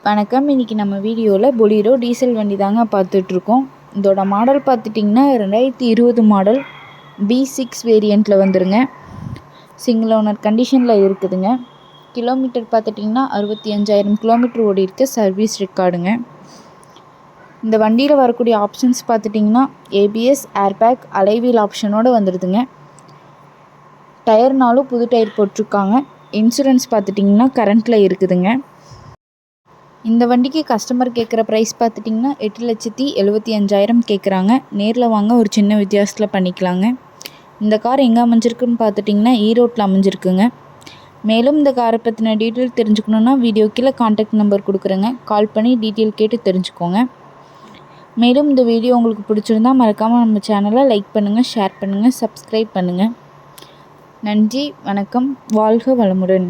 வணக்கம். இன்றைக்கி நம்ம வீடியோவில் பொலீரோ டீசல் வண்டி தாங்க பார்த்துட்ருக்கோம். இதோட மாடல் பார்த்துட்டிங்கன்னா 2020 மாடல் B6 வேரியண்ட்டில் வந்துருங்க. சிங்கிள் ஓனர் கண்டிஷனில் இருக்குதுங்க. கிலோமீட்டர் பார்த்துட்டிங்கன்னா 65,000 கிலோமீட்டர் ஓடி இருக்க சர்வீஸ் ரெக்கார்டுங்க. இந்த வண்டியில் வரக்கூடிய ஆப்ஷன்ஸ் பார்த்துட்டிங்கன்னா ABS, ஏர்பேக், அலைவீல் ஆப்ஷனோடு வந்துடுதுங்க. டயர்னாலும் புது டயர் போட்டிருக்காங்க. இன்சூரன்ஸ் பார்த்துட்டிங்கன்னா கரண்ட்டில் இருக்குதுங்க. இந்த வண்டிக்கு கஸ்டமர் கேட்குற ப்ரைஸ் பார்த்துட்டிங்கன்னா 8,75,000 கேட்குறாங்க. நேரில் வாங்க, ஒரு சின்ன வித்தியாசத்தில் பண்ணிக்கலாங்க. இந்த கார் எங்கே அமைஞ்சிருக்குன்னு பார்த்துட்டிங்கன்னா ஈரோட்டில் அமைஞ்சிருக்குங்க. மேலும் இந்த காரை பற்றின டீட்டெயில் தெரிஞ்சுக்கணுன்னா வீடியோ கீழே கான்டாக்ட் நம்பர் கொடுக்குறேங்க. கால் பண்ணி டீட்டெயில் கேட்டு தெரிஞ்சுக்கோங்க. மேலும் இந்த வீடியோ உங்களுக்கு பிடிச்சிருந்தா மறக்காமல் நம்ம சேனலை லைக் பண்ணுங்கள், ஷேர் பண்ணுங்கள், சப்ஸ்கிரைப் பண்ணுங்கள். நன்றி, வணக்கம், வாழ்க வளமுடன்.